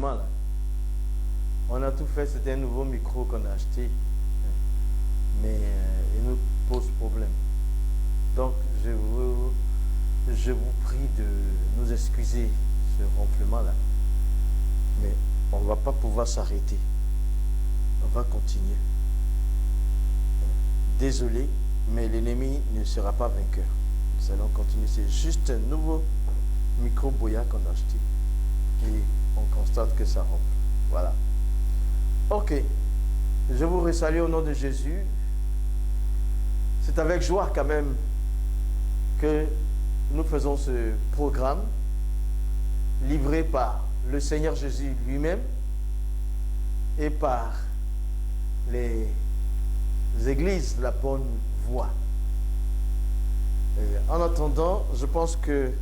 ronflement là. On a tout fait, c'était un nouveau micro qu'on a acheté. Mais il nous pose problème. Donc je vous prie de nous excuser ce ronflement là. Mais on ne va pas pouvoir s'arrêter. On va continuer. Désolé, mais l'ennemi ne sera pas vainqueur. Nous allons continuer. C'est juste un nouveau micro Boya qu'on a acheté. Et on constate que ça ronfle. Voilà. Ok. Je vous resalue au nom de Jésus. C'est avec joie quand même que nous faisons ce programme livré par le Seigneur Jésus lui-même et par les églises La Bonne Voie. Et en attendant, je pense que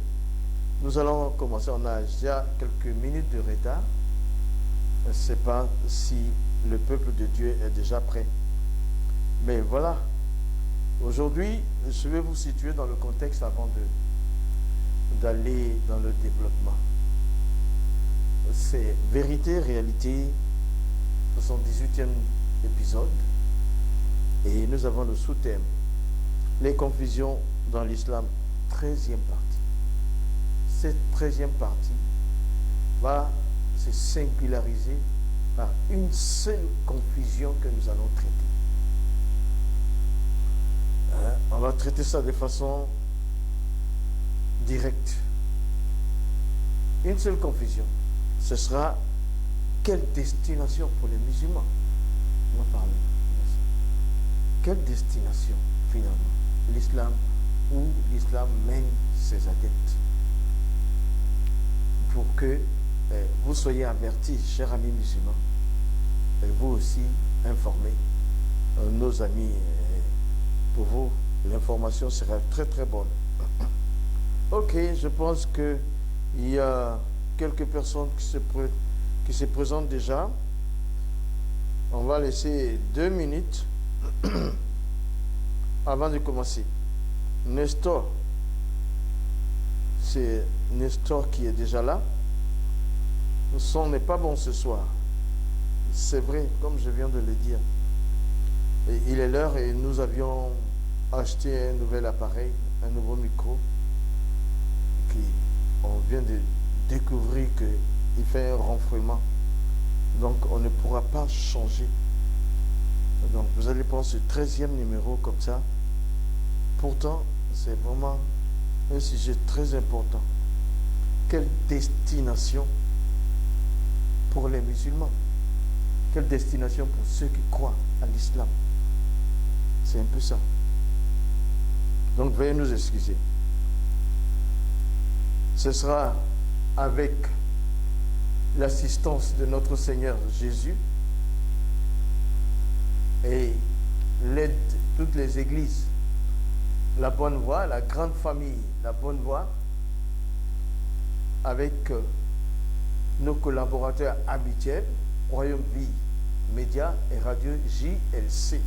nous allons commencer. On a déjà quelques minutes de retard. Je ne sais pas si le peuple de Dieu est déjà prêt. Mais voilà. Aujourd'hui, je vais vous situer dans le contexte avant d'aller dans le développement. C'est Vérité, Réalité, 78e épisode. Et nous avons le sous-thème, les confusions dans l'islam, 13e partie. Cette 13e partie va se singulariser par une seule confusion que nous allons traiter. On va traiter ça de façon directe. Une seule confusion. Ce sera quelle destination pour les musulmans? On va parler de ça. Quelle destination finalement? L'islam, où l'islam mène ses adeptes. Pour que vous soyez avertis, chers amis musulmans, et vous aussi informez nos amis. Pour vous, l'information sera très très bonne. Ok, je pense qu'il y a quelques personnes qui se présentent déjà. On va laisser 2 minutes avant de commencer. Nestor, c'est Nestor qui est déjà là. Le son n'est pas bon ce soir. C'est vrai, comme je viens de le dire. Et il est l'heure et nous avions acheté un nouvel appareil, un nouveau micro. On vient de découvrir qu'il fait un ronflement. Donc on ne pourra pas changer. Donc vous allez prendre ce 13e numéro comme ça. Pourtant, c'est vraiment un sujet très important. Quelle destination pour les musulmans? Quelle destination pour ceux qui croient à l'islam? C'est un peu ça. Donc veuillez nous excuser. Ce sera avec l'assistance de notre Seigneur Jésus et l'aide de toutes les églises, La Bonne Voie, la grande famille La Bonne Voie, avec nos collaborateurs habituels, Royaume Vie Média et Radio JLC.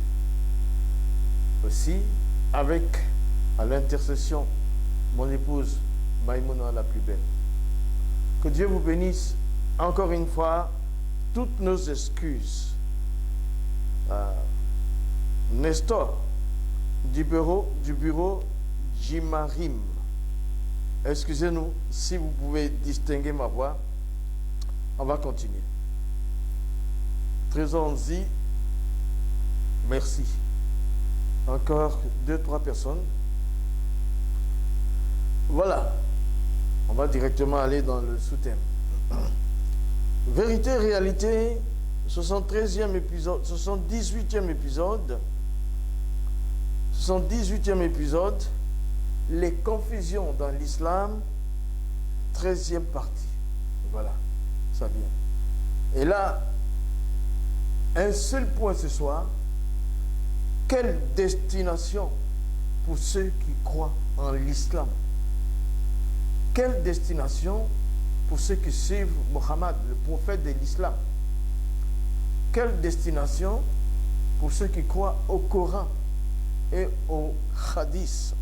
Aussi, avec, à l'intercession, mon épouse Maïmouna la plus belle. Que Dieu vous bénisse encore une fois. Toutes nos excuses. Nestor, du bureau Jimarim. Excusez-nous, si vous pouvez distinguer ma voix, on va continuer. Trésor-y, merci. Encore 2-3 personnes. Voilà. On va directement aller dans le sous-thème. Vérité, réalité, 73e épisode, 78e épisode. 78e épisode. Les confusions dans l'islam, 13e partie. Voilà, ça vient. Et là, un seul point ce soir. Quelle destination pour ceux qui croient en l'islam? Quelle destination pour ceux qui suivent Mohammed, le prophète de l'islam? Quelle destination pour ceux qui croient au Coran et au Hadith?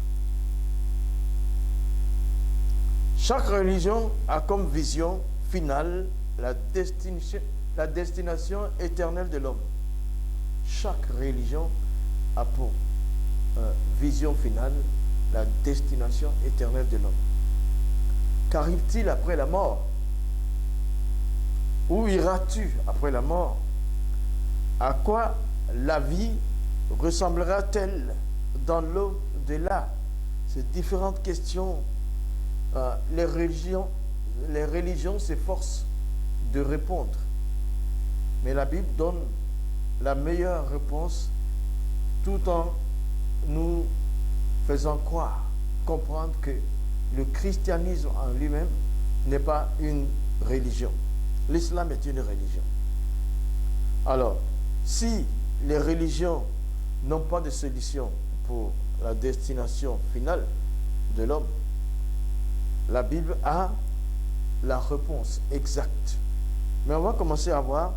Chaque religion a comme vision finale la destination éternelle de l'homme. Chaque religion a pour vision finale la destination éternelle de l'homme. Qu'arrive-t-il après la mort? Où iras-tu après la mort? À quoi la vie ressemblera-t-elle dans l'au-delà? Ces différentes questions, les religions s'efforcent de répondre. Mais la Bible donne la meilleure réponse tout en nous faisant comprendre que le christianisme en lui-même n'est pas une religion. L'islam est une religion. Alors, si les religions n'ont pas de solution pour la destination finale de l'homme, la Bible a la réponse exacte. Mais on va commencer à voir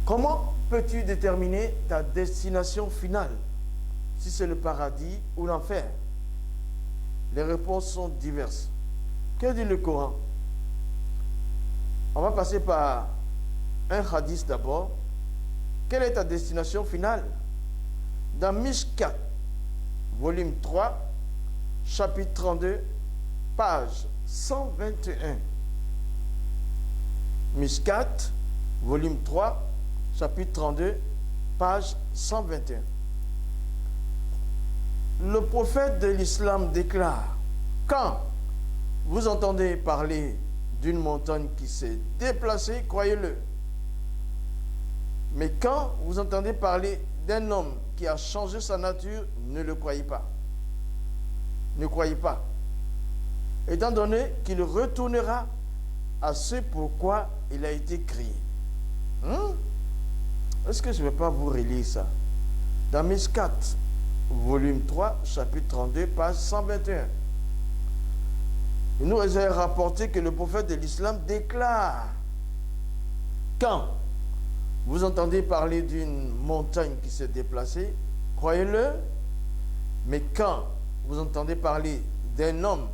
comment peux-tu déterminer ta destination finale, si c'est le paradis ou l'enfer. Les réponses sont diverses. Que dit le Coran? On va passer par un hadith d'abord. Quelle est ta destination finale? Dans Mishkat, volume 3, chapitre 32, page 121. Mishkat, volume 3, chapitre 32, page 121. Le prophète de l'islam déclare: quand vous entendez parler d'une montagne qui s'est déplacée, croyez-le. Mais quand vous entendez parler d'un homme qui a changé sa nature, ne le croyez pas. Ne croyez pas. Étant donné qu'il retournera à ce pourquoi il a été créé. Est-ce que je ne vais pas vous relire ça? Dans Mishkat, volume 3, chapitre 32, page 121. Il nous est rapporté que le prophète de l'islam déclare: quand vous entendez parler d'une montagne qui s'est déplacée, croyez-le. Mais quand vous entendez parler d'un homme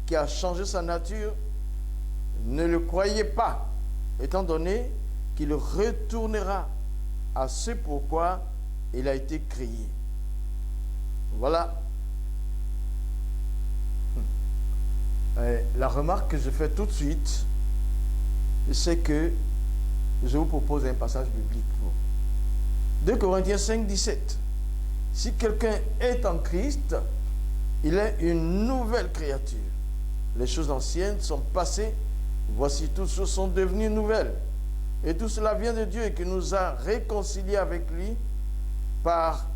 qui a changé sa nature, ne le croyez pas, étant donné qu'il retournera à ce pourquoi il a été créé. Voilà. La remarque que je fais tout de suite, c'est que je vous propose un passage biblique. 2 Corinthiens 5, 17. Si quelqu'un est en Christ, il est une nouvelle créature. Les choses anciennes sont passées, voici toutes choses sont devenues nouvelles. Et tout cela vient de Dieu et qui nous a réconciliés avec lui par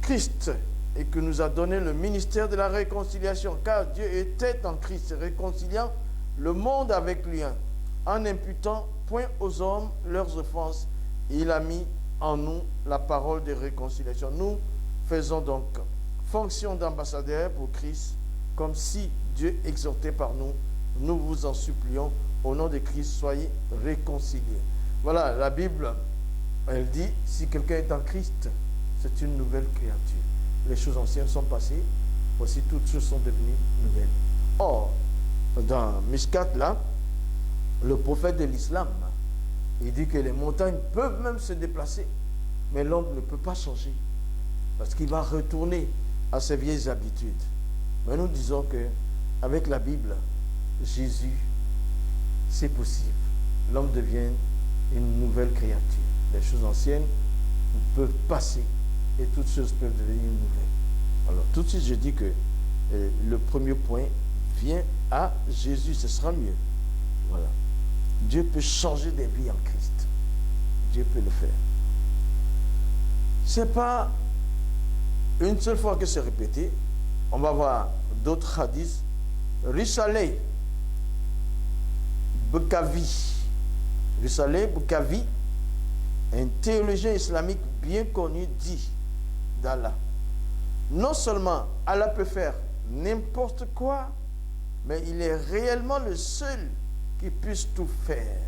Christ et qui nous a donné le ministère de la réconciliation, car Dieu était en Christ, réconciliant le monde avec lui, en n'imputant point aux hommes leurs offenses. Il a mis en nous la parole de réconciliation. Nous faisons donc fonction d'ambassadeur pour Christ, comme si Dieu exhortait par nous. Nous vous en supplions, au nom de Christ, soyez réconciliés. Voilà, la Bible, elle dit, si quelqu'un est en Christ, c'est une nouvelle créature. Les choses anciennes sont passées, voici toutes choses sont devenues nouvelles. Or, dans Mishkat, là, le prophète de l'islam, il dit que les montagnes peuvent même se déplacer, mais l'homme ne peut pas changer, parce qu'il va retourner à ses vieilles habitudes. Mais nous disons que avec la Bible, Jésus, c'est possible. L'homme devient une nouvelle créature. Les choses anciennes peuvent passer et toutes choses peuvent devenir nouvelles. Alors, tout de suite, je dis que le premier point vient à Jésus, ce sera mieux. Voilà. Dieu peut changer des vies en Christ. Dieu peut le faire. Ce n'est pas une seule fois que c'est répété. On va voir d'autres hadiths. Risale Boukavi. Risale Boukavi, un théologien islamique bien connu, dit d'Allah: non seulement Allah peut faire n'importe quoi, mais il est réellement le seul qui puisse tout faire.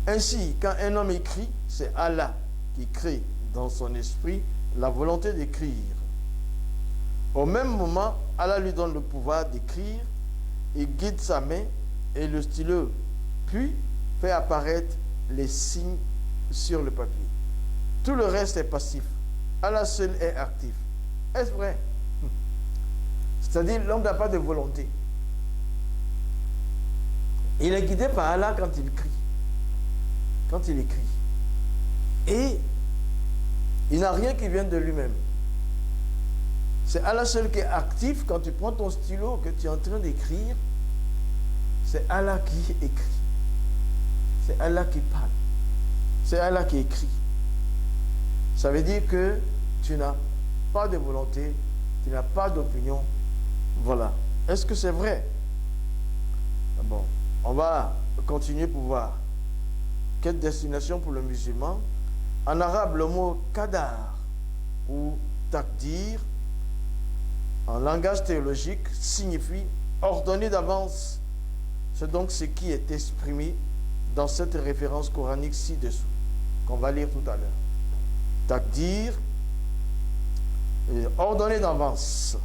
Ainsi, quand un homme écrit, c'est Allah qui crée dans son esprit la volonté d'écrire. Au même moment, Allah lui donne le pouvoir d'écrire il guide sa main et le stylo, puis fait apparaître les signes sur le papier. Tout le reste est passif. Allah seul est actif. Est-ce vrai? C'est-à-dire, l'homme n'a pas de volonté. Il est guidé par Allah quand il crie. Quand il écrit. Et il n'a rien qui vient de lui-même. C'est Allah seul qui est actif. Quand tu prends ton stylo, que tu es en train d'écrire, c'est Allah qui écrit. C'est Allah qui parle. C'est Allah qui écrit. Ça veut dire que tu n'as pas de volonté, tu n'as pas d'opinion. Voilà. Est-ce que c'est vrai? Bon, on va continuer pour voir. Quelle destination pour le musulman? En arabe, le mot qadar ou takdir, en langage théologique, signifie ordonner d'avance. C'est donc ce qui est exprimé dans cette référence coranique ci-dessous, qu'on va lire tout à l'heure. Takdir, ordonner d'avance.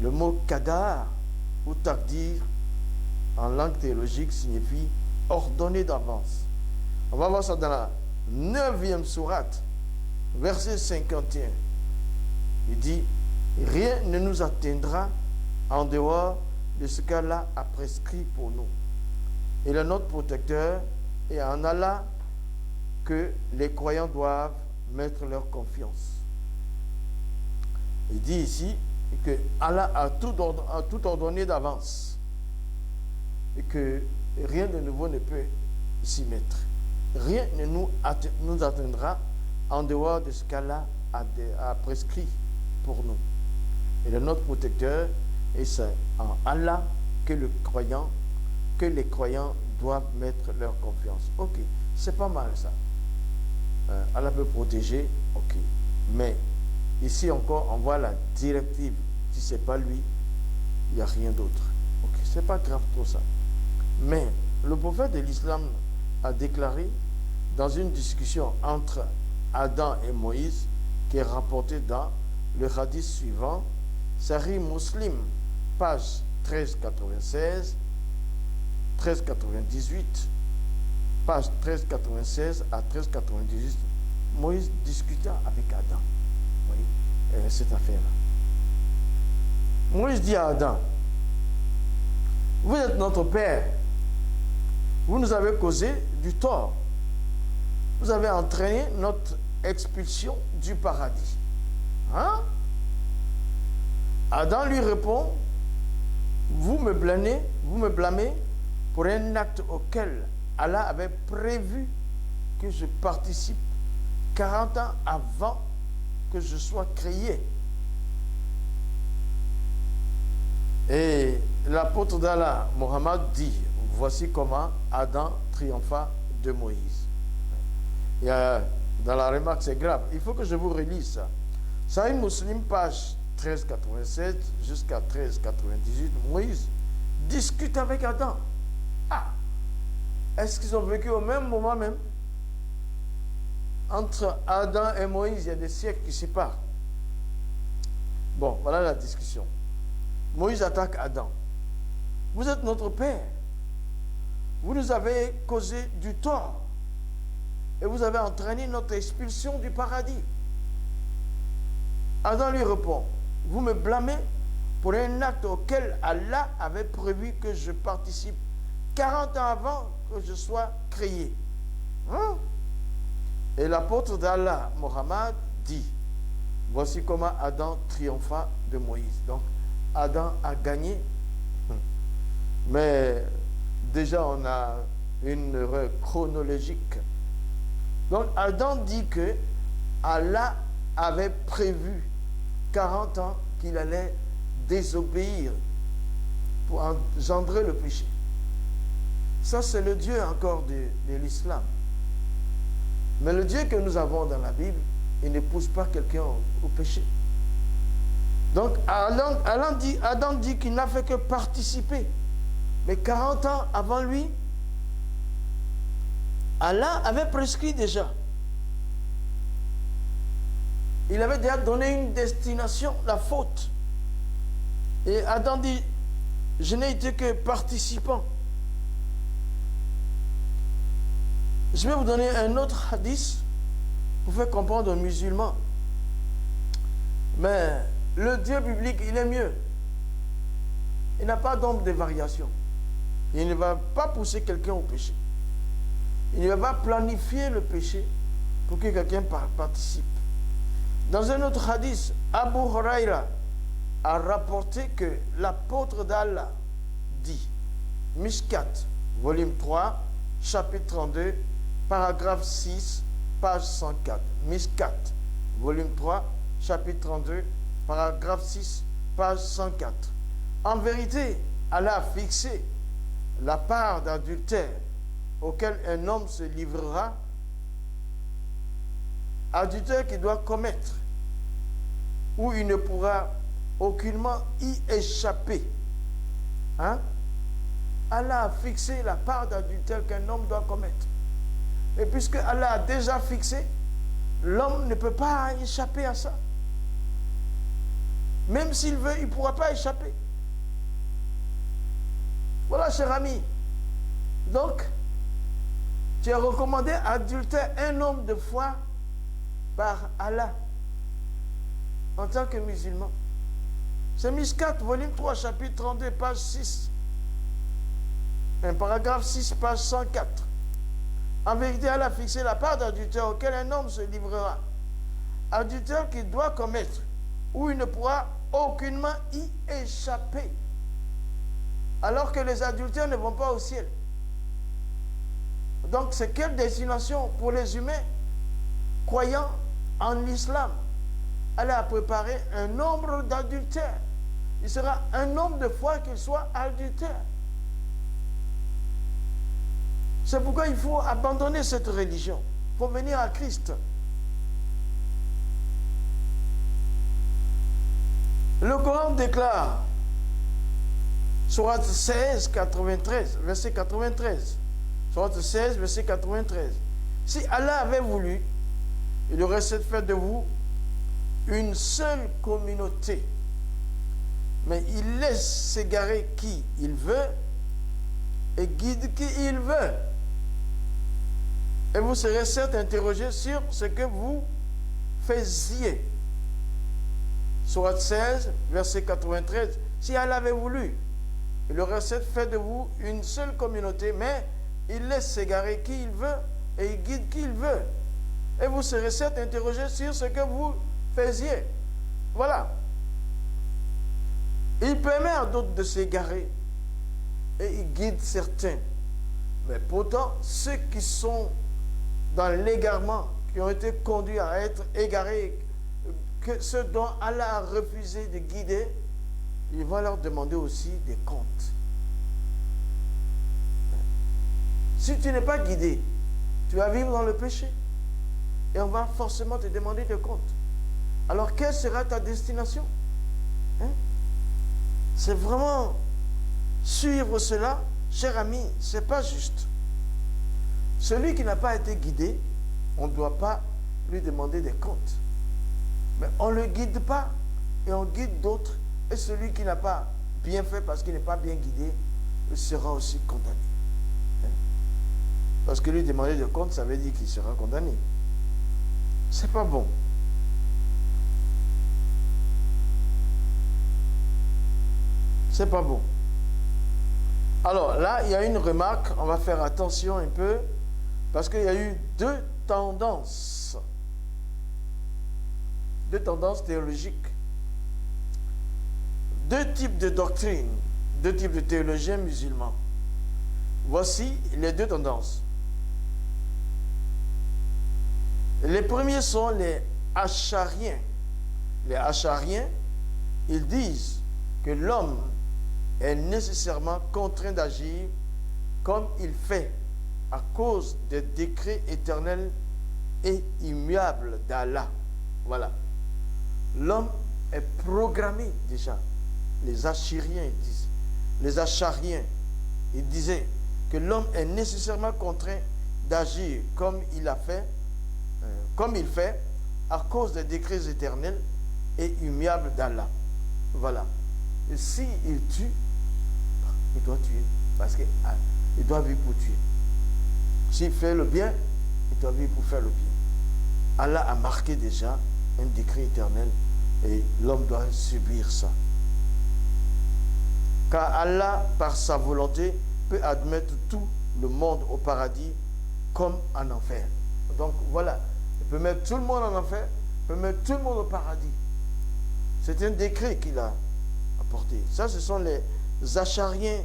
Le mot qadar ou takdir, en langue théologique, signifie ordonner d'avance. On va voir ça dans la 9e sourate, verset 51. Il dit, rien ne nous atteindra en dehors de ce qu'Allah a prescrit pour nous. Et le notre protecteur est en Allah que les croyants doivent mettre leur confiance. Il dit ici que Allah a tout ordonné d'avance et que rien de nouveau ne peut s'y mettre. Rien ne nous atteindra en dehors de ce qu'Allah a prescrit pour nous. Et le notre protecteur, et c'est en Allah que les croyants doivent mettre leur confiance. Ok, c'est pas mal ça. Allah peut protéger, ok. Mais ici encore, on voit la directive. Si ce n'est pas lui, il n'y a rien d'autre. Ok, c'est pas grave trop ça. Mais le prophète de l'islam a déclaré dans une discussion entre Adam et Moïse, qui est rapportée dans le hadith suivant, Sahih Muslim, page 1396, 1398, page 1396 à 1398, Moïse discuta avec Adam. Vous voyez, cette affaire-là. Moïse dit à Adam, vous êtes notre père, vous nous avez causé du tort, vous avez entraîné notre expulsion du paradis. Hein? Adam lui répond, vous me blâmez pour un acte auquel Allah avait prévu que je participe 40 ans avant que je sois créé. Et l'apôtre d'Allah, Mohammed, dit, voici comment Adam triompha de Moïse. Il y a, dans la remarque, c'est grave. Il faut que je vous relise ça. Sahih Muslim, page 1387 jusqu'à 1398, Moïse discute avec Adam. Ah! Est-ce qu'ils ont vécu au même moment même? Entre Adam et Moïse, il y a des siècles qui séparent. Bon, voilà la discussion. Moïse attaque Adam. Vous êtes notre père. Vous nous avez causé du tort. Et vous avez entraîné notre expulsion du paradis. Adam lui répond, vous me blâmez pour un acte auquel Allah avait prévu que je participe 40 ans avant que je sois créé. Hein? Et l'apôtre d'Allah, Mohammed, dit, voici comment Adam triompha de Moïse. Donc, Adam a gagné. Mais déjà, on a une erreur chronologique. Donc, Adam dit que Allah avait prévu 40 ans qu'il allait désobéir pour engendrer le péché. Ça, c'est le Dieu encore de l'islam. Mais le Dieu que nous avons dans la Bible, il ne pousse pas quelqu'un au péché. Donc, Adam dit qu'il n'a fait que participer. Mais 40 ans avant lui, Allah avait prescrit déjà. Il avait déjà donné une destination, la faute. Et Adam dit, je n'ai été que participant. Je vais vous donner un autre hadith pour faire comprendre aux musulmans. Mais le Dieu biblique, il est mieux. Il n'a pas d'ombre de variation. Il ne va pas pousser quelqu'un au péché. Il ne va pas planifier le péché pour que quelqu'un participe. Dans un autre hadith, Abu Huraira a rapporté que l'apôtre d'Allah dit, Mishkat, volume 3, chapitre 32, paragraphe 6, page 104. Mishkat, volume 3, chapitre 32, paragraphe 6, page 104. En vérité, Allah a fixé la part d'adultère auquel un homme se livrera, adultère qu'il doit commettre, où il ne pourra aucunement y échapper. Hein? Allah a fixé la part d'adultère qu'un homme doit commettre. Et puisque Allah a déjà fixé, l'homme ne peut pas échapper à ça. Même s'il veut, il ne pourra pas échapper. Voilà, cher ami. Donc, tu as recommandé adultère un nombre de fois par Allah en tant que musulman. C'est Mishkat, volume 3, chapitre 32, page 6. Un paragraphe 6, page 104. En vérité, Allah a fixé la part d'adultère auquel un homme se livrera. Adultère qu'il doit commettre, où il ne pourra aucunement y échapper. Alors que les adultères ne vont pas au ciel. Donc, c'est quelle destination pour les humains croyant en l'islam? Allah a préparé un nombre d'adultères. Il sera un nombre de fois qu'il soit adultère. C'est pourquoi il faut abandonner cette religion. Il faut venir à Christ. Le Coran déclare, Sourate 16, 93, verset 93. Sourate 16, verset 93. Si Allah avait voulu, il aurait fait de vous une seule communauté. Mais il laisse s'égarer qui il veut et guide qui il veut. Et vous serez certes interrogé sur ce que vous faisiez. Sourate 16, verset 93. Si Allah avait voulu, il aurait fait de vous une seule communauté, mais il laisse s'égarer qui il veut et il guide qui il veut. Et vous serez certes interrogé sur ce que vous faisiez. Voilà. Il permet à d'autres de s'égarer et il guide certains. Mais pourtant, ceux qui sont dans l'égarement, qui ont été conduits à être égarés, que ceux dont Allah a refusé de guider, il va leur demander aussi des comptes. Si tu n'es pas guidé, tu vas vivre dans le péché. Et on va forcément te demander des comptes. Alors, quelle sera ta destination? Hein? C'est vraiment suivre cela, cher ami, ce n'est pas juste. Celui qui n'a pas été guidé, on ne doit pas lui demander des comptes. Mais on ne le guide pas et on guide d'autres. Et celui qui n'a pas bien fait parce qu'il n'est pas bien guidé sera aussi condamné. Hein? Parce que lui demander des comptes, ça veut dire qu'il sera condamné. C'est pas bon. C'est pas bon. Alors là, il y a une remarque, on va faire attention un peu, parce qu'il y a eu deux tendances théologiques, deux types de doctrines, deux types de théologiens musulmans. Voici les deux tendances. Les premiers sont les Achariens. Les Achariens, ils disent que l'homme est nécessairement contraint d'agir comme il fait à cause des décrets éternels et immuables d'Allah. Voilà. L'homme est programmé déjà. Les Achariens disent. Les Achariens, ils disaient que l'homme est nécessairement contraint d'agir comme il fait à cause des décrets éternels et immuables d'Allah. Voilà. Et s'il tue, il doit tuer. Parce qu'il doit vivre pour tuer. S'il fait le bien, il doit vivre pour faire le bien. Allah a marqué déjà un décret éternel et l'homme doit subir ça. Car Allah, par sa volonté, peut admettre tout le monde au paradis comme en enfer. Donc voilà, il peut mettre tout le monde en enfer, il peut mettre tout le monde au paradis. C'est un décret qu'il a apporté. Ça, ce sont les achariens,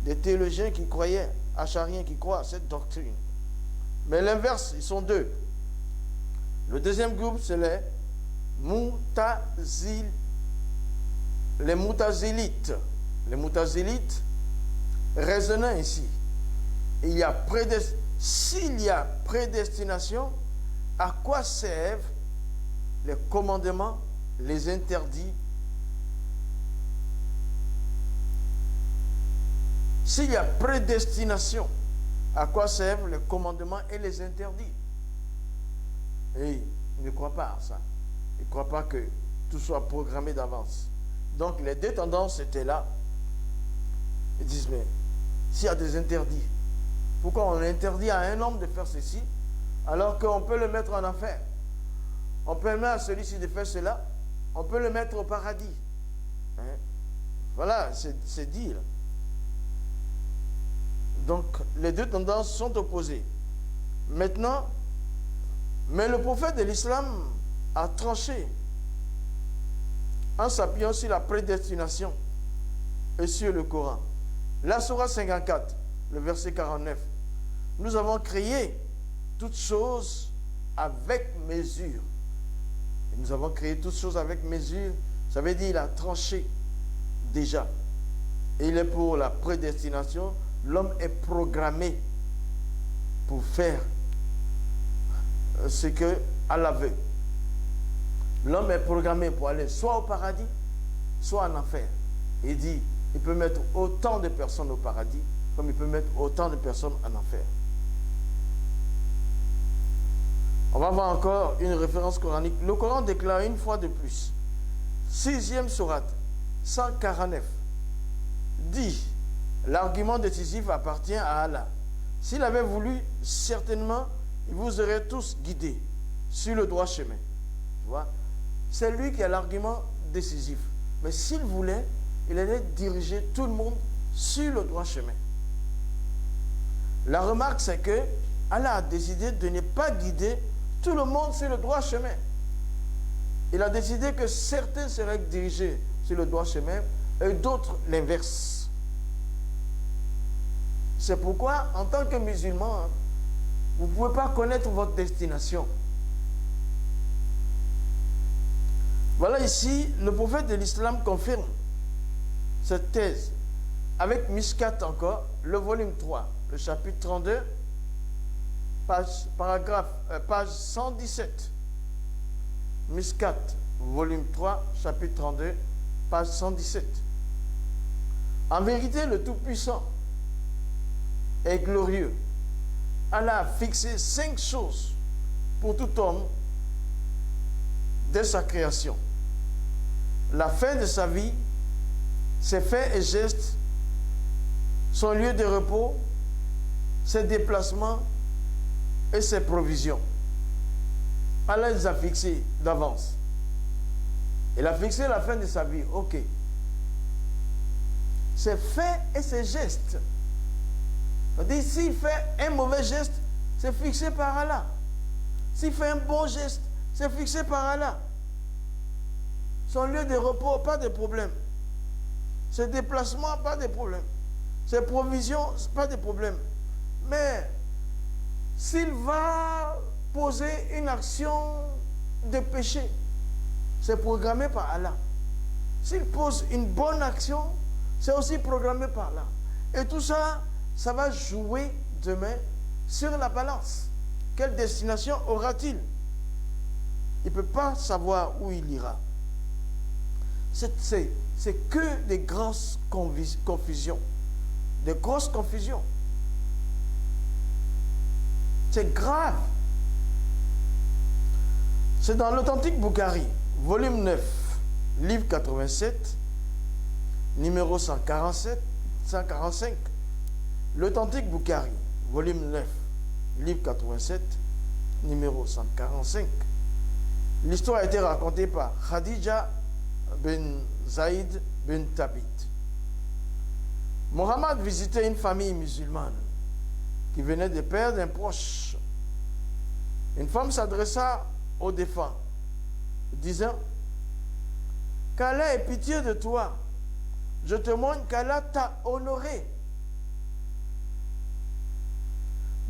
des théologiens qui croyaient, achariens qui croient à cette doctrine. Mais l'inverse, ils sont deux. Le deuxième groupe, c'est les Moutazilites. Les Moutazilites raisonnant ainsi. S'il y a prédestination, à quoi servent les commandements, les interdits? S'il y a prédestination, à quoi servent les commandements et les interdits? Et ils ne croient pas à ça. Ils ne croient pas que tout soit programmé d'avance. Donc les deux tendances étaient là. Ils disent, mais s'il y a des interdits, pourquoi on interdit à un homme de faire ceci alors qu'on peut le mettre en enfer? On permet à celui-ci de faire cela, on peut le mettre au paradis. Hein? Voilà, c'est dit là. Donc les deux tendances sont opposées. Maintenant, mais le prophète de l'islam a tranché en s'appuyant sur la prédestination et sur le Coran. La Sourate 54, le verset 49. Nous avons créé toutes choses avec mesure. Et nous avons créé toutes choses avec mesure. Ça veut dire qu'il a tranché déjà. Et il est pour la prédestination. L'homme est programmé pour faire ce que Allah veut. L'homme est programmé pour aller soit au paradis, soit en enfer. Il dit, il peut mettre autant de personnes au paradis, comme il peut mettre autant de personnes en enfer. On va voir encore une référence coranique. Le Coran déclare une fois de plus, 6e sourate, 149, dit, l'argument décisif appartient à Allah. S'il avait voulu, certainement, il vous aurait tous guidés sur le droit chemin. Tu vois? C'est lui qui a l'argument décisif. Mais s'il voulait, il allait diriger tout le monde sur le droit chemin. La remarque, c'est que Allah a décidé de ne pas guider tout le monde sur le droit chemin. Il a décidé que certains seraient dirigés sur le droit chemin et d'autres l'inverse. C'est pourquoi, en tant que musulman, vous ne pouvez pas connaître votre destination. Voilà ici, le prophète de l'islam confirme cette thèse avec Mishkat encore, le volume 3, le chapitre 32, page 117. Mishkat, volume 3, chapitre 32, page 117. En vérité, le Tout-Puissant est glorieux. Allah a fixé 5 choses pour tout homme dès sa création. La fin de sa vie, ses faits et gestes, son lieu de repos, ses déplacements et ses provisions. Allah les a fixés d'avance. Il a fixé la fin de sa vie. Ok. Ses faits et ses gestes. C'est-à-dire, s'il fait un mauvais geste, c'est fixé par Allah. S'il fait un bon geste, c'est fixé par Allah. Son lieu de repos, pas de problème. Ses déplacements, pas de problème. Ses provisions, pas de problème. Mais s'il va poser une action de péché, c'est programmé par Allah. S'il pose une bonne action, c'est aussi programmé par Allah. Et tout ça, ça va jouer demain sur la balance. Quelle destination aura-t-il? Il ne peut pas savoir où il ira. C'est que des grosses confusions. Des grosses confusions. C'est grave. C'est dans l'Authentique Bukhari, volume 9, livre 87, numéro 147, 1145. L'Authentique Bukhari, volume 9, livre 87, numéro 145. L'histoire a été racontée par Khadija bin Zaïd bin Thabit. Mohammed visitait une famille musulmane qui venait de perdre un proche. Une femme s'adressa au défunt, disant: qu'Allah ait pitié de toi, je te montre qu'Allah t'a honoré.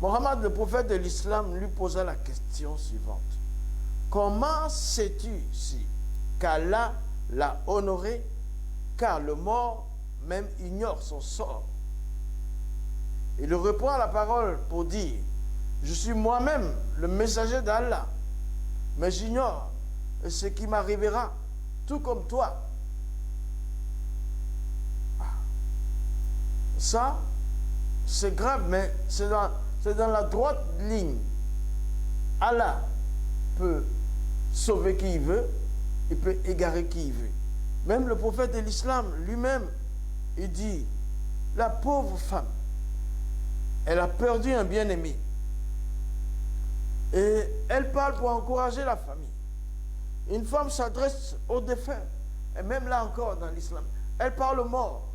Mohammed, le prophète de l'islam, lui posa la question suivante: comment sais-tu si qu'Allah l'a honoré, car le mort même ignore son sort? Il reprend la parole pour dire: je suis moi-même le messager d'Allah, mais j'ignore ce qui m'arrivera, tout comme toi. Ça, c'est grave, mais c'est dans la droite ligne. Allah peut sauver qui il veut, il peut égarer qui il veut. Même le prophète de l'islam lui-même, il dit: la pauvre femme, elle a perdu un bien-aimé. Et elle parle pour encourager la famille. Une femme s'adresse au défunt. Et même là encore dans l'islam, elle parle aux morts.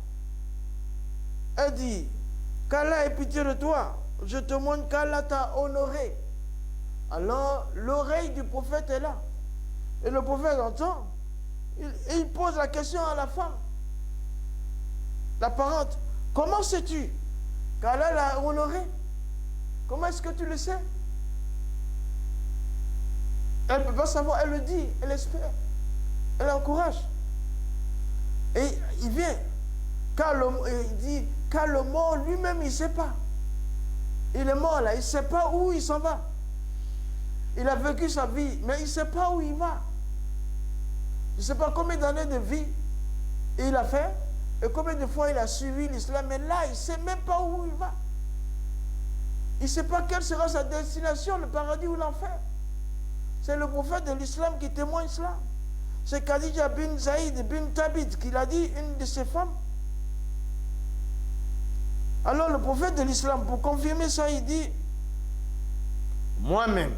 Elle dit: qu'Allah ait pitié de toi, je te montre qu'Allah t'a honoré. Alors l'oreille du prophète est là. Et le prophète entend. Il pose la question à la femme, la parente: comment sais-tu qu'Allah l'a honoré? Comment est-ce que tu le sais? Elle ne peut pas savoir, elle le dit, elle espère, elle encourage. Et il vient, il dit: car le mort lui-même, il ne sait pas. Il est mort là, il ne sait pas où il s'en va. Il a vécu sa vie, mais il ne sait pas où il va. Je ne sais pas combien d'années de vie il a fait, et combien de fois il a suivi l'islam, mais là, il ne sait même pas où il va. Il ne sait pas quelle sera sa destination, le paradis ou l'enfer. C'est le prophète de l'islam qui témoigne cela. C'est Khadija bin Zaïd bin Thabit qui l'a dit, une de ses femmes. Alors le prophète de l'islam, pour confirmer ça, il dit: moi-même,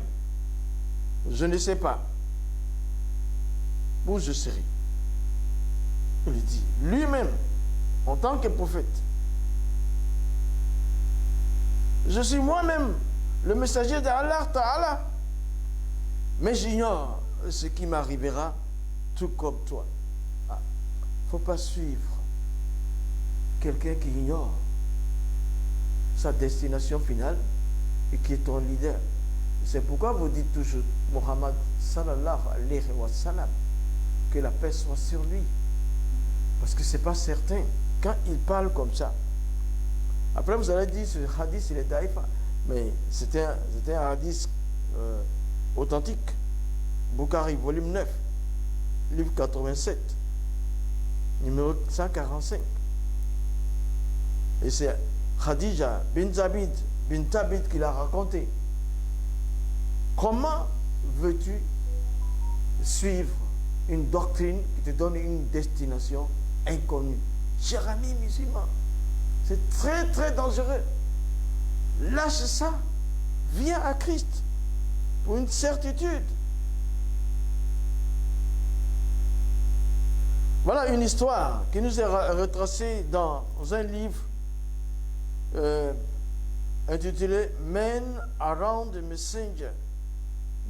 je ne sais pas où je serai. Il dit lui-même, en tant que prophète: je suis moi-même le messager d'Allah Ta'ala, mais j'ignore ce qui m'arrivera, tout comme toi. Il ne faut pas suivre quelqu'un qui ignore sa destination finale et qui est ton leader. C'est pourquoi vous dites toujours, Mohammed sallallahu alayhi wa sallam, que la paix soit sur lui. Parce que ce n'est pas certain. Quand il parle comme ça, après vous allez dire, ce hadith il est daïfa, mais c'était un hadith authentique. Bukhari, volume 9, livre 87, numéro 145. Et c'est Khadija bin Zaïd bin Thabit qui l'a raconté. Comment veux-tu suivre une doctrine qui te donne une destination inconnue? Cher ami musulman, c'est très très dangereux. Lâche ça, viens à Christ pour une certitude. Voilà une histoire qui nous est retracée dans un livre intitulé Men Around the Messenger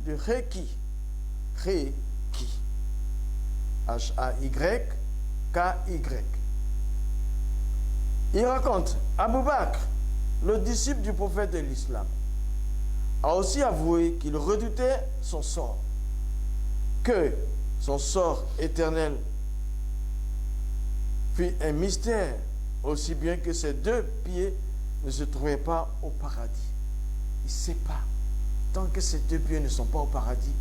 de Reiki. Reiki. H-A-Y-K-Y. Il raconte: Abu Bakr, le disciple du prophète de l'islam, a aussi avoué qu'il redoutait son sort, que son sort éternel fut un mystère, aussi bien que ses deux pieds ne se trouvaient pas au paradis. Il ne sait pas. Tant que ses deux pieds ne sont pas au paradis,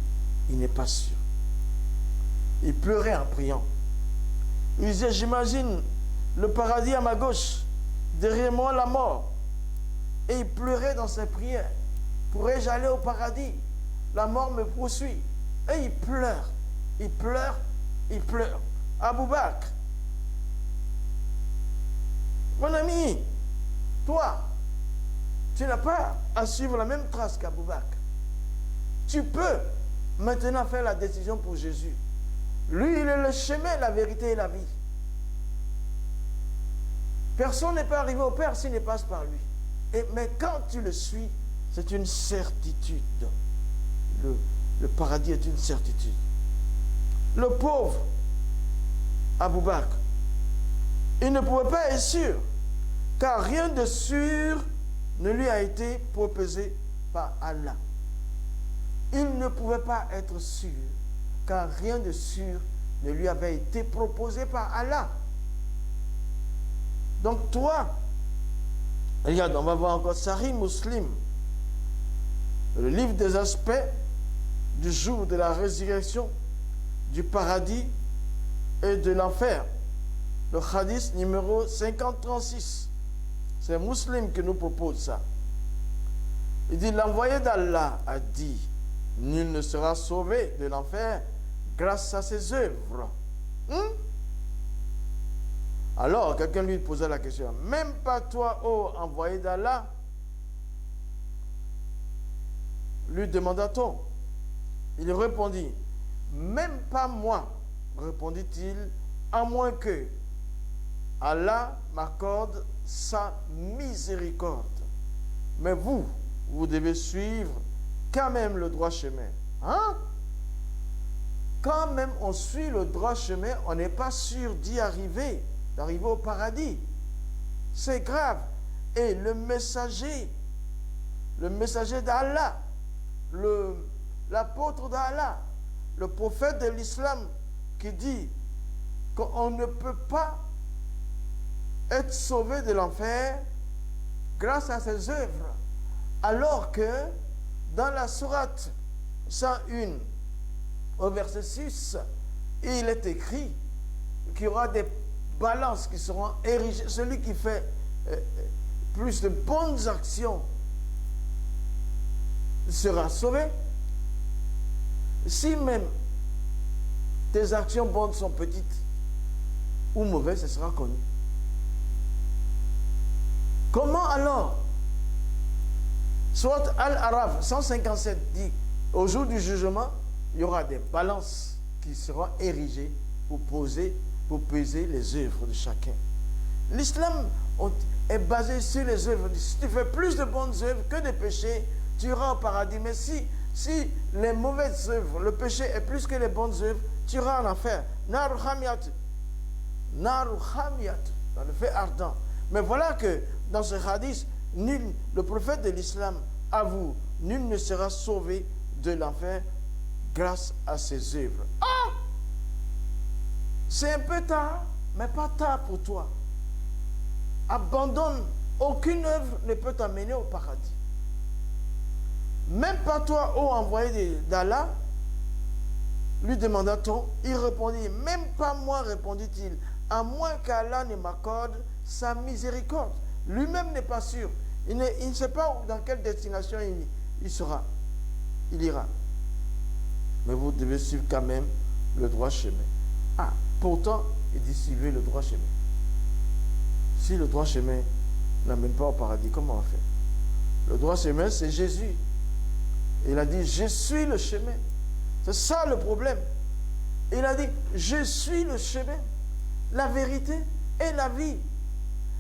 il n'est pas sûr. Il pleurait en priant. Il disait: j'imagine le paradis à ma gauche, derrière moi la mort. Et il pleurait dans ses prières. Pourrais-je aller au paradis? La mort me poursuit. Et il pleure. Il pleure. Il pleure. Abu Bakr Mon ami, toi, tu n'as pas à suivre la même trace qu'Abou Bakr. Tu peux maintenant faire la décision pour Jésus. Lui, il est le chemin, la vérité et la vie. Personne n'est pas arrivé au Père s'il ne passe par lui. Mais quand tu le suis, c'est une certitude. Le paradis est une certitude. Le pauvre Abou Bakr, il ne pouvait pas être sûr, car rien de sûr ne lui a été proposé par Allah. Il ne pouvait pas être sûr, car rien de sûr ne lui avait été proposé par Allah. Donc toi, regarde, on va voir encore Sahih Muslim, le livre des aspects du jour de la résurrection, du paradis et de l'enfer. Le hadith numéro 5036. C'est Muslim qui nous propose ça. Il dit, l'envoyé d'Allah a dit, nul ne sera sauvé de l'enfer grâce à ses œuvres. Alors, quelqu'un lui posait la question, même pas toi, ô envoyé d'Allah, lui demanda-t-on. Il répondit, même pas moi, répondit-il, à moins que Allah m'accorde sa miséricorde. Mais vous devez suivre quand même le droit chemin. Hein? Quand même on suit le droit chemin, on n'est pas sûr d'y arriver, d'arriver au paradis. C'est grave. Et le messager d'Allah, l'apôtre d'Allah, le prophète de l'islam qui dit qu'on ne peut pas être sauvé de l'enfer grâce à ses œuvres, alors que dans la sourate 101 au verset 6, il est écrit qu'il y aura des balances qui seront érigées. Celui qui fait plus de bonnes actions sera sauvé. Si même tes actions bonnes sont petites ou mauvaises, ce sera connu. Comment alors? Soit Al-Araf 157 dit, au jour du jugement, il y aura des balances qui seront érigées pour peser les œuvres de chacun. L'islam est basé sur les œuvres. Si tu fais plus de bonnes œuvres que de péchés, tu iras au paradis. Mais si les mauvaises œuvres, le péché est plus que les bonnes œuvres, tu iras en enfer. Naru Hamiyat, dans le feu ardent. Mais voilà que dans ce hadith, le prophète de l'islam avoue, nul ne sera sauvé de l'enfer grâce à ses œuvres. Ah! C'est un peu tard, mais pas tard pour toi. Abandonne, aucune œuvre ne peut t'amener au paradis. Même pas toi, ô envoyé d'Allah, lui demanda-t-on, il répondit, même pas moi, répondit-il, à moins qu'Allah ne m'accorde sa miséricorde. Lui-même n'est pas sûr. Il ne sait pas dans quelle destination il sera. Il ira. Mais vous devez suivre quand même le droit chemin. Ah, pourtant, il dit suivez le droit chemin. Si le droit chemin n'amène pas au paradis, comment on fait? Le droit chemin, c'est Jésus. Il a dit, je suis le chemin. C'est ça le problème. Il a dit, je suis le chemin, la vérité et la vie.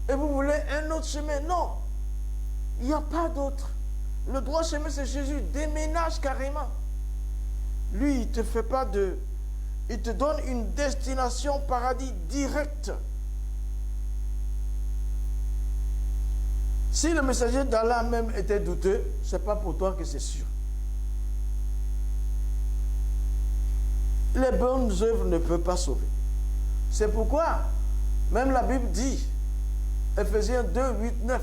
Et vous voulez un autre chemin? Non. Il n'y a pas d'autre. Le droit chemin, c'est Jésus. Déménage carrément. Lui, il ne te fait pas de... Il te donne une destination paradis directe. Si le messager d'Allah même était douteux, ce n'est pas pour toi que c'est sûr. Les bonnes œuvres ne peuvent pas sauver. C'est pourquoi, même la Bible dit, Ephésiens 2, 8, 9,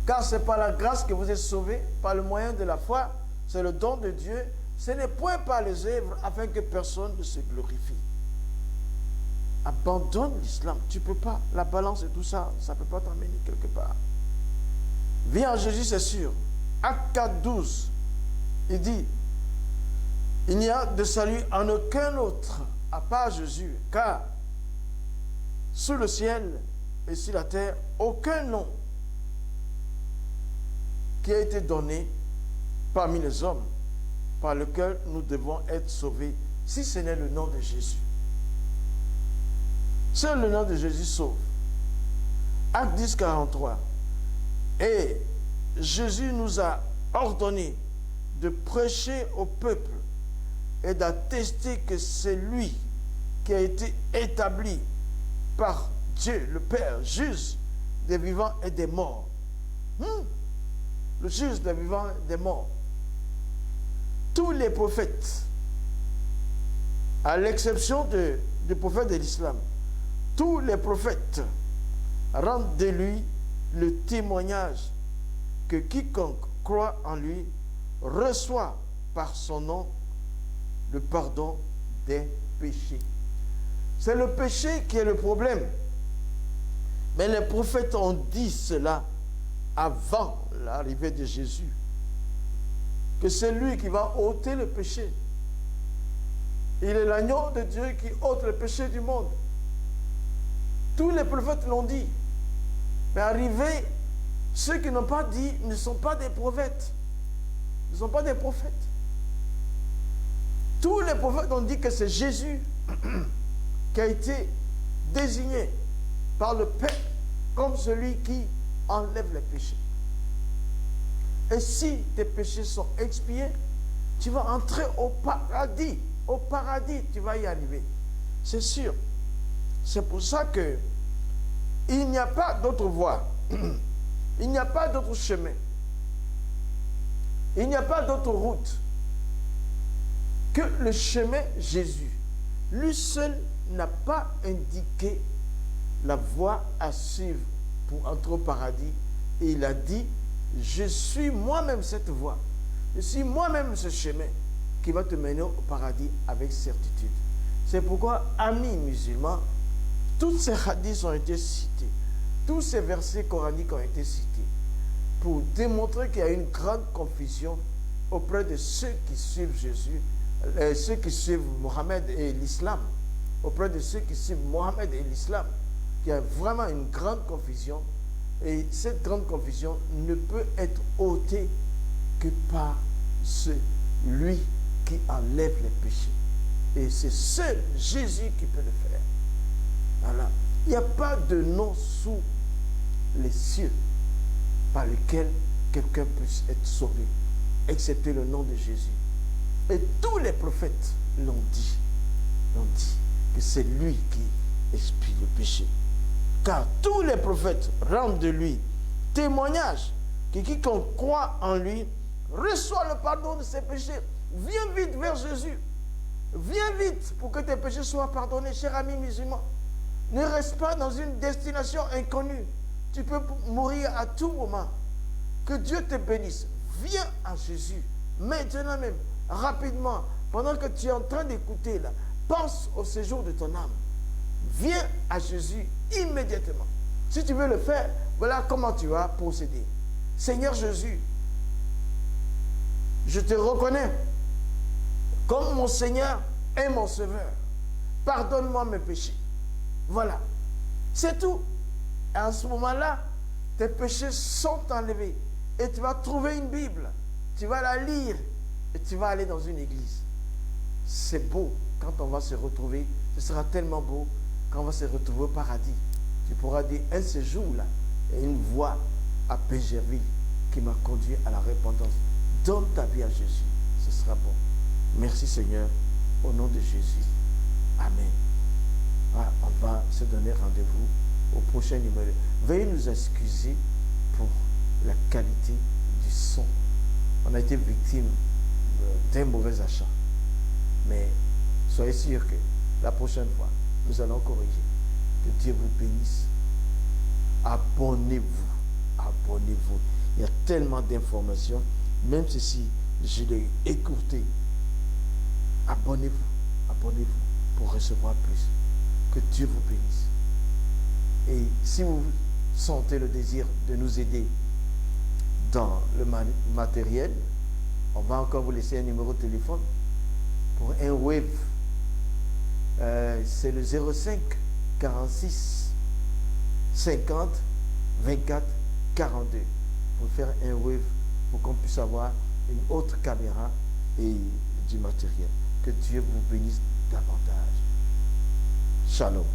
car c'est par la grâce que vous êtes sauvés, par le moyen de la foi, c'est le don de Dieu, ce n'est point par les œuvres, afin que personne ne se glorifie. Abandonne l'islam, tu ne peux pas, la balance et tout ça, ça ne peut pas t'emmener quelque part. Viens en Jésus, c'est sûr. Acte 4, 12, il dit, il n'y a de salut en aucun autre, à part Jésus, car sous le ciel, et sur la terre aucun nom qui a été donné parmi les hommes par lequel nous devons être sauvés, si ce n'est le nom de Jésus. Seul le nom de Jésus sauve. Acte 10, 43. Et Jésus nous a ordonné de prêcher au peuple et d'attester que c'est lui qui a été établi par Dieu, le Père, juge des vivants et des morts. Le juge des vivants et des morts. Tous les prophètes, à l'exception du prophète de l'islam, tous les prophètes rendent de lui le témoignage que quiconque croit en lui reçoit par son nom le pardon des péchés. C'est le péché qui est le problème. Mais les prophètes ont dit cela avant l'arrivée de Jésus. Que c'est lui qui va ôter le péché. Il est l'agneau de Dieu qui ôte le péché du monde. Tous les prophètes l'ont dit. Mais arrivé, ceux qui n'ont pas dit ne sont pas des prophètes. Ils ne sont pas des prophètes. Tous les prophètes ont dit que c'est Jésus qui a été désigné par le Père comme celui qui enlève les péchés. Et si tes péchés sont expiés, tu vas entrer au paradis. Au paradis, tu vas y arriver. C'est sûr. C'est pour ça que il n'y a pas d'autre voie. Il n'y a pas d'autre chemin. Il n'y a pas d'autre route que le chemin Jésus. Lui seul n'a pas indiqué la voie à suivre pour entrer au paradis. Et il a dit, je suis moi-même cette voie. Je suis moi-même ce chemin qui va te mener au paradis avec certitude. C'est pourquoi, amis musulmans, tous ces hadiths ont été cités. Tous ces versets coraniques ont été cités pour démontrer qu'il y a une grande confusion auprès de ceux qui suivent Jésus, ceux qui suivent Mohammed et l'islam, auprès de ceux qui suivent Mohammed et l'islam, qu'il y a vraiment une grande confusion. Et cette grande confusion ne peut être ôtée que par celui qui enlève les péchés. Et c'est seul Jésus qui peut le faire. Voilà. Il n'y a pas de nom sous les cieux par lequel quelqu'un puisse être sauvé, excepté le nom de Jésus. Et tous les prophètes l'ont dit que c'est lui qui expie le péché. Car tous les prophètes rendent de lui témoignage que quiconque croit en lui reçoit le pardon de ses péchés. Viens vite vers Jésus. Viens vite pour que tes péchés soient pardonnés, cher ami musulman. Ne reste pas dans une destination inconnue. Tu peux mourir à tout moment. Que Dieu te bénisse. Viens à Jésus. Maintenant même, rapidement, pendant que tu es en train d'écouter là, pense au séjour de ton âme. Viens à Jésus immédiatement. Si tu veux le faire, voilà comment tu vas procéder. Seigneur Jésus, je te reconnais comme mon Seigneur et mon Sauveur. Pardonne-moi mes péchés. Voilà. C'est tout. Et à ce moment-là, tes péchés sont enlevés. Et tu vas trouver une Bible. Tu vas la lire. Et tu vas aller dans une église. C'est beau quand on va se retrouver. Ce sera tellement beau quand on va se retrouver au paradis. Tu pourras dire, un séjour là, il y a une voie à Pégerville qui m'a conduit à la repentance. Donne ta vie à Jésus. Ce sera bon. Merci Seigneur. Au nom de Jésus. Amen. Voilà, on va se donner rendez-vous au prochain numéro. Veuillez nous excuser pour la qualité du son. On a été victime d'un mauvais achat. Mais soyez sûrs que la prochaine fois, nous allons corriger. Que Dieu vous bénisse. Abonnez-vous. Abonnez-vous. Il y a tellement d'informations. Même si je l'ai écourté. Abonnez-vous. Abonnez-vous pour recevoir plus. Que Dieu vous bénisse. Et si vous sentez le désir de nous aider dans le matériel, on va encore vous laisser un numéro de téléphone pour un wave. C'est le 05 46 50 24 42 pour faire un wave pour qu'on puisse avoir une autre caméra et du matériel. Que Dieu vous bénisse davantage. Shalom.